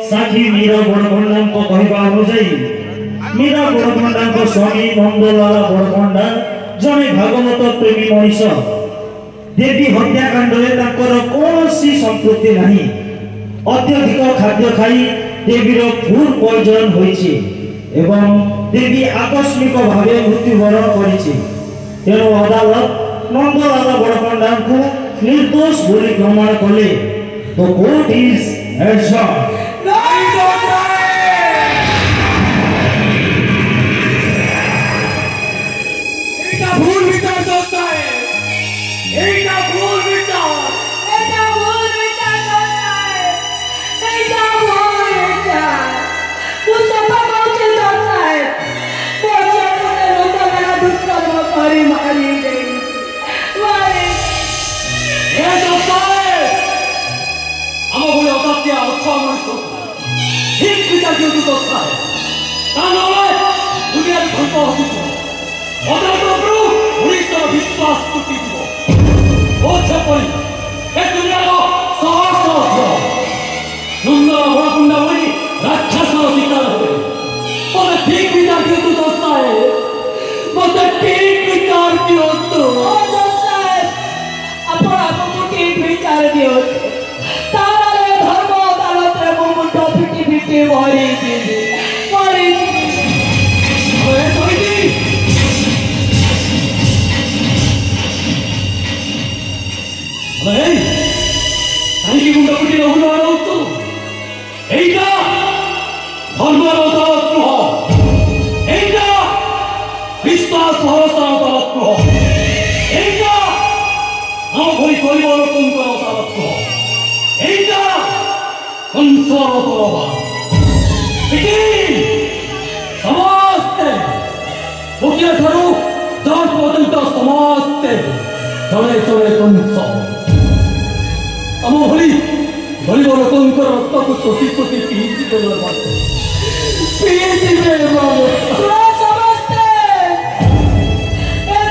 साखी मीरा बड़भंडा को कहवा अनुजाई मीरा बड़भंडा स्वामी नंदलाल बड़भंडा जड़े भागवत प्रेमी मनीष देवी हत्याकांड कौन संपत्ति नहीं अत्यधिक खाद्य खाई देवीर फूड पॉइजन होइछि एवं देवी आकस्मिक भाव मृत्युवरण करिछि तेणु अदालत नंदलाल बड़भंडा को निर्दोष बोली प्रमाण कले द कोर्ट इज एडजर्न विश्वास बड़कुंडा राक्षस शिकार हुए मत ठीक विचार क्यों दोस्ता है मत ठीक विचार क्यों तो ठीक विचार दियो तारे धर्म अदालत रे मुंडो पिटी पिटी मरी विश्वास भरोसा समस्ते चले चले कंस आम भली गरीब लोकंर रक्त को शोषी शोषी पीची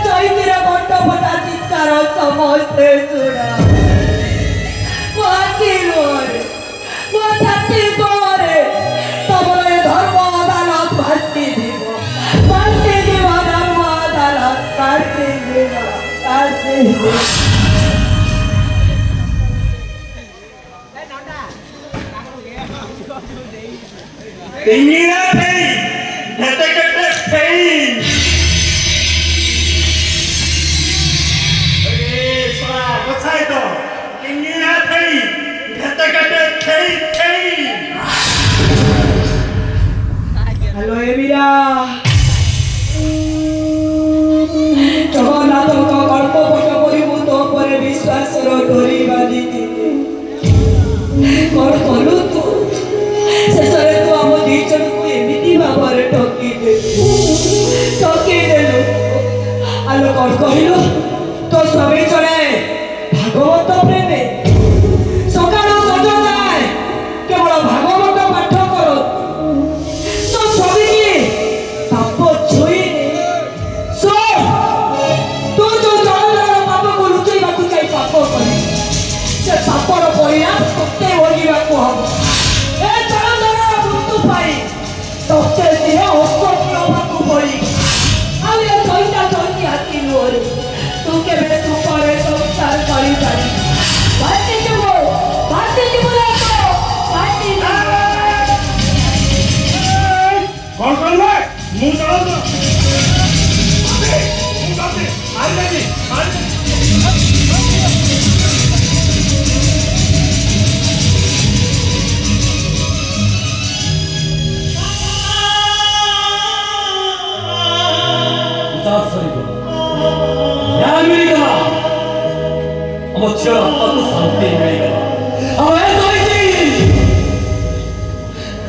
चैतीर बंट फटा चित्कार समस्ते शुणा तब धर्म अदालत भाषी धर्म अदालत हेलो मीरा जगन्नाथ कल्पपट परी तो पर विश्वास डोरी बांधी कौन कलु तू शेष तू आम दी जन को एमती भाव ठकी देलु आलो कौन कहलु तो स्वामी चले भागवत प्रेमे सकाल सज जाए केवल भागवत पाठ कर तो स्वामी की पाप छुई तू जो जन पाप को लुचेवा चाहिए पाप कर से पापर परिणाम तोते भोगवा को हम ए चरंदर मृत्यु पाई तोते दिए असत्य बाकू पड़ी आ ये चैता चैती हाथी नुहरे तू केबे सुखरे संसार करी पारी भाती जीव तो भाती कौन कर ले मुंह चढ़ा दो मार दे शांति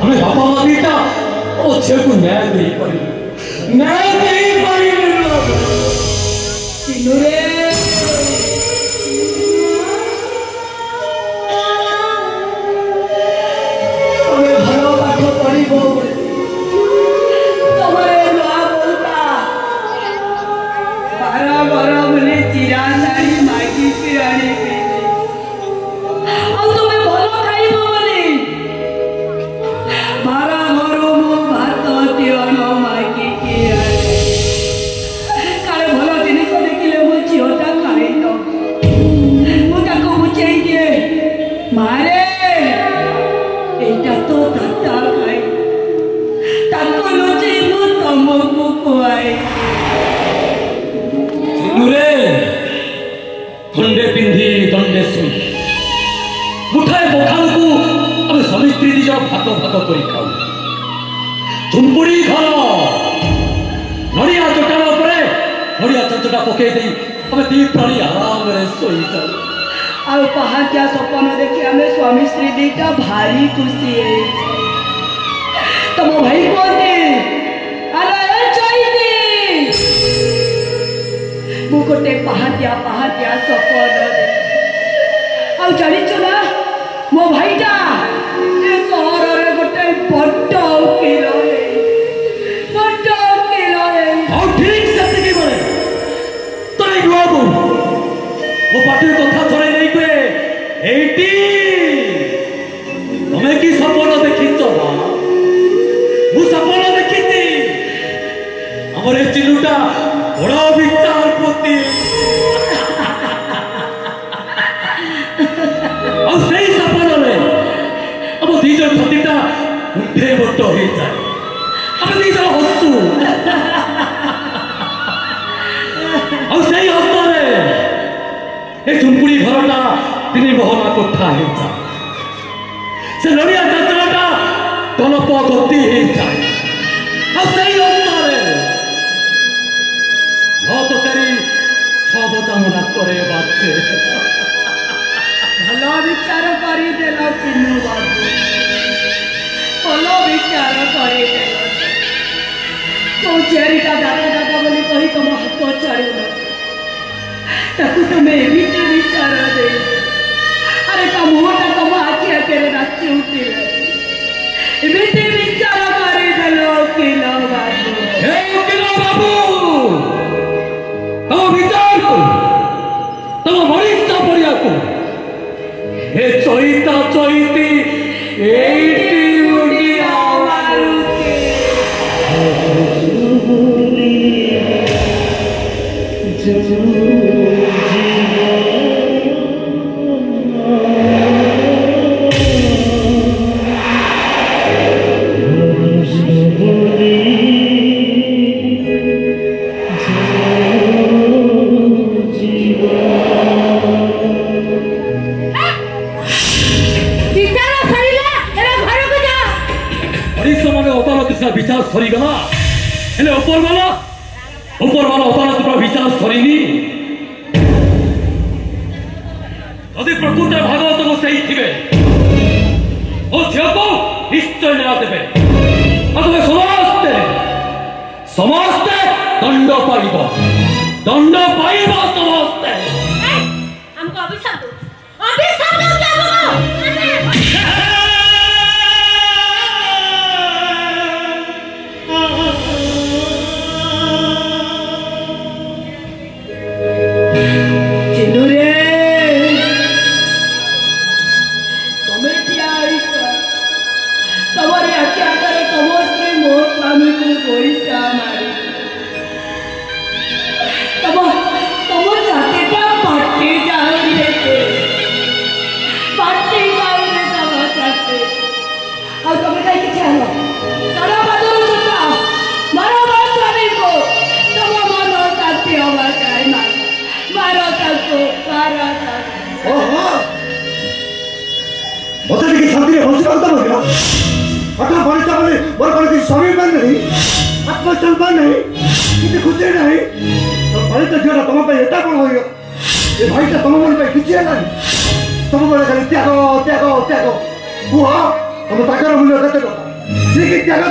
हमें बापा माँ बेटा वो छे को न्याय नहीं पारी हमें भलो पाठ पढ़ो तुम्हारे माँ बोलता 12 बरस में चिरा साड़ी मागी किरानी तो धक्का खाई ताको लुचे मु तमको कुआई रे खंडे पिंधी दंडे सुई मुठाए पखाल को आम स्वामी स्त्री दिज भाग भाग कर खाऊ झुंपुड़ी घर नड़िया चटाण पर नड़िया चंचटा पकई दे आम दी प्राणी आराम सोई जाऊ आउ पहाटिया सपन देखी आम स्वामी स्त्री दीटा भारी खुशी है तुम भाई कहते अरे चैती मु गोटे पहाटिया पहाटिया सपन आउ जानिଛୁ ना मो भाईटा ए सहर रे गोटे बड्ड उकिल है और ठीक से की बोले तई गुआबू वो पार्टी कथा थोड़े नहीं पे एटी तुम्हें की सपन देखिଛ ना मु सपन देखिছি हमरे चिलुटा बड़ा विचारपति और सही सपन रे अब दीजन छतिटा उठे बट हो जाए अब दीजन हसू और सही हसता रे ए झुंपुड़ी घरटा तीन बहना कोठा हो जाए से लड़िया चंचलटा कलप गति हो जाए और सही हसता रे तो करी छ बजाना करे बात भलो विचार करी देल चिन्नू बाबू भलो विचार करी देल तो चेरिटा दादा दादा बोली कही तुम हाथ चढ़ू ताकू तुम्हें एमती विचार दे अरे ता मुहटा तुम आखि आगे नाची उठिले एमती विचार करी देल वकील बाबू हे वकील बाबू तुम विचार को तुम वरिष्ठ पड़िया को हे चैता चैती एटी उड़िया मारुके विचार सरीगला हेले ऊपर वाला अदालत पर विचार सरीनी यदि प्रकृत भागवत को सही थिबे ओ झियो को निश्चय न्याय देबे अथवा समस्ते दंड पाइब समस्ते हमको अभिशाप दो क्या आत्मसम्मान नहीं किसी खुशी नहीं तो भाई तो झील तुम एटा कौन हो ये भाई तुम मन किसी है तुम बड़े खाली त्याग त्याग त्याग कुह तुम ताकर मूल्य केते कथा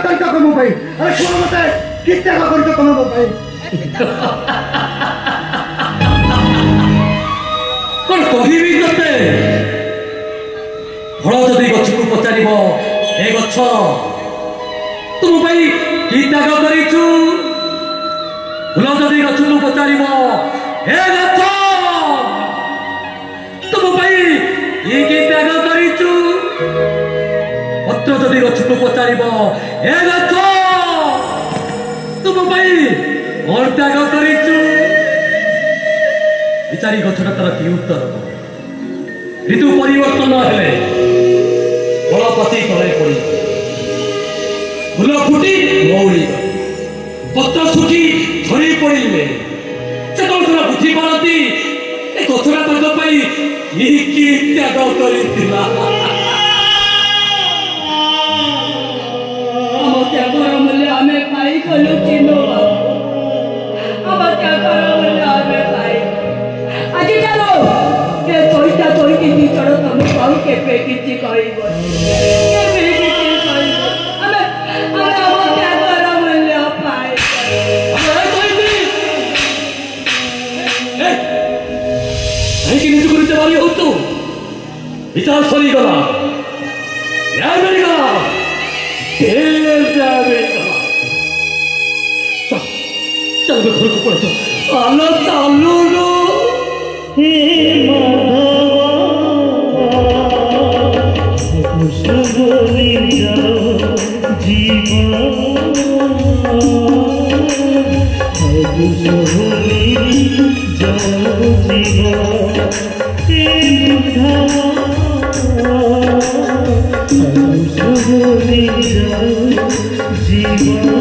त्याग करता मो भाई अरे कौन मत कि त्याग कर तुम मो भाई कौन कहबी तते फल जदि गछ को पचार ए गछ तुम भाई कि त्याग करिछु फूल जदि गछ को पचार ए गछ तुम भाई कि त्याग करिछु पत्र जदि गछ को पचार ए गछ तुम भाई और त्याग करिछु विचारी गछटा तार कि उत्तर ऋतु परिवर्तन हेले फल पति तले पड़ी फूल फुटी मौड़ी पत्र सुखी झड़ी पड़े से कौन थोड़ा बुझी पारती ए कथरा तांको पई की त्याग करितिला ଆମ ତ୍ୟାଗର ମୂଲ୍ୟ ଆମେ ପାଇ ଗଲୁ ଚିହ୍ନ ଆମ ତ୍ୟାଗର ମୂଲ୍ୟ ଆମେ ପାଇ ଆଜି ଚାଲ ଏ ଚଇତା ଚଇତି ଦି ଜଣ ତମକୁ ଆଉ କେବେ କିଛି କହିବ କେବେ କିଛି କହିବ ଆମେ ଆମ ତ୍ୟାଗର ମୂଲ୍ୟ ପାଇ कि निज गुरु वाली हो तो विचार सरी गला न्याय मिल गला चल मैं घर को पड़ चल आलो चालू लो हे माधवा कुछ बोली जाओ जीवा कुछ बोली जाओ जीवा हे माधवा कुछ बोली जाओ जीवा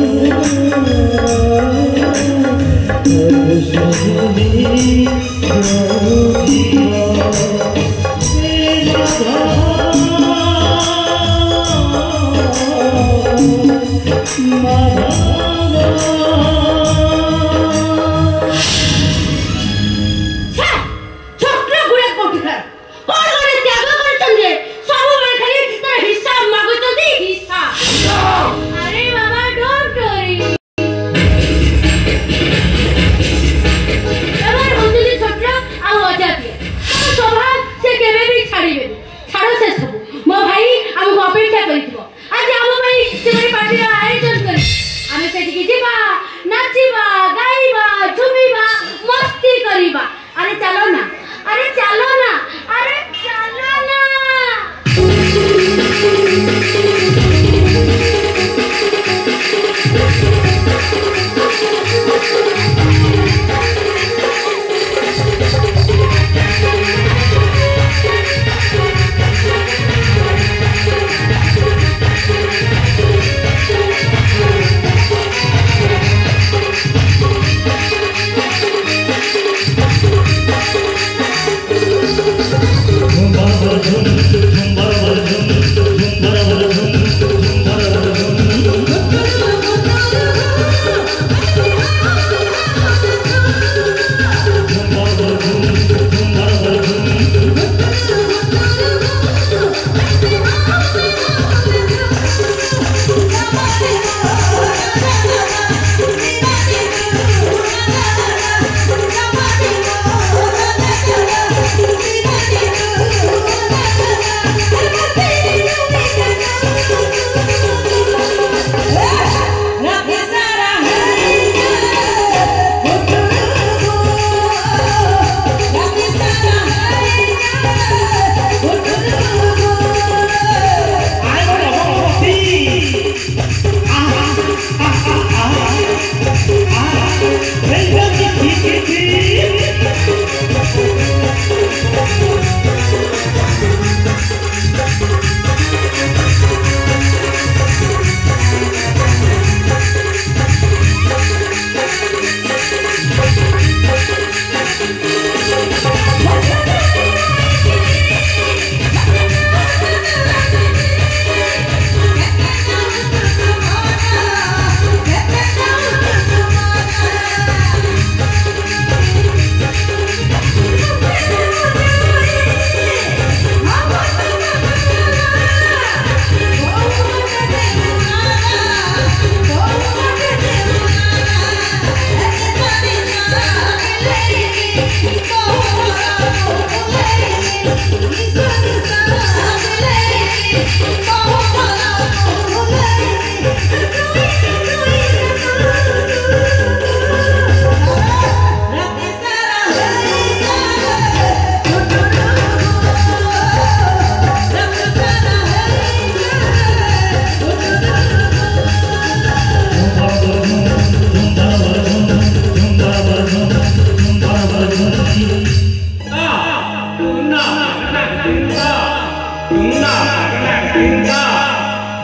Tuna,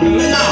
Nah,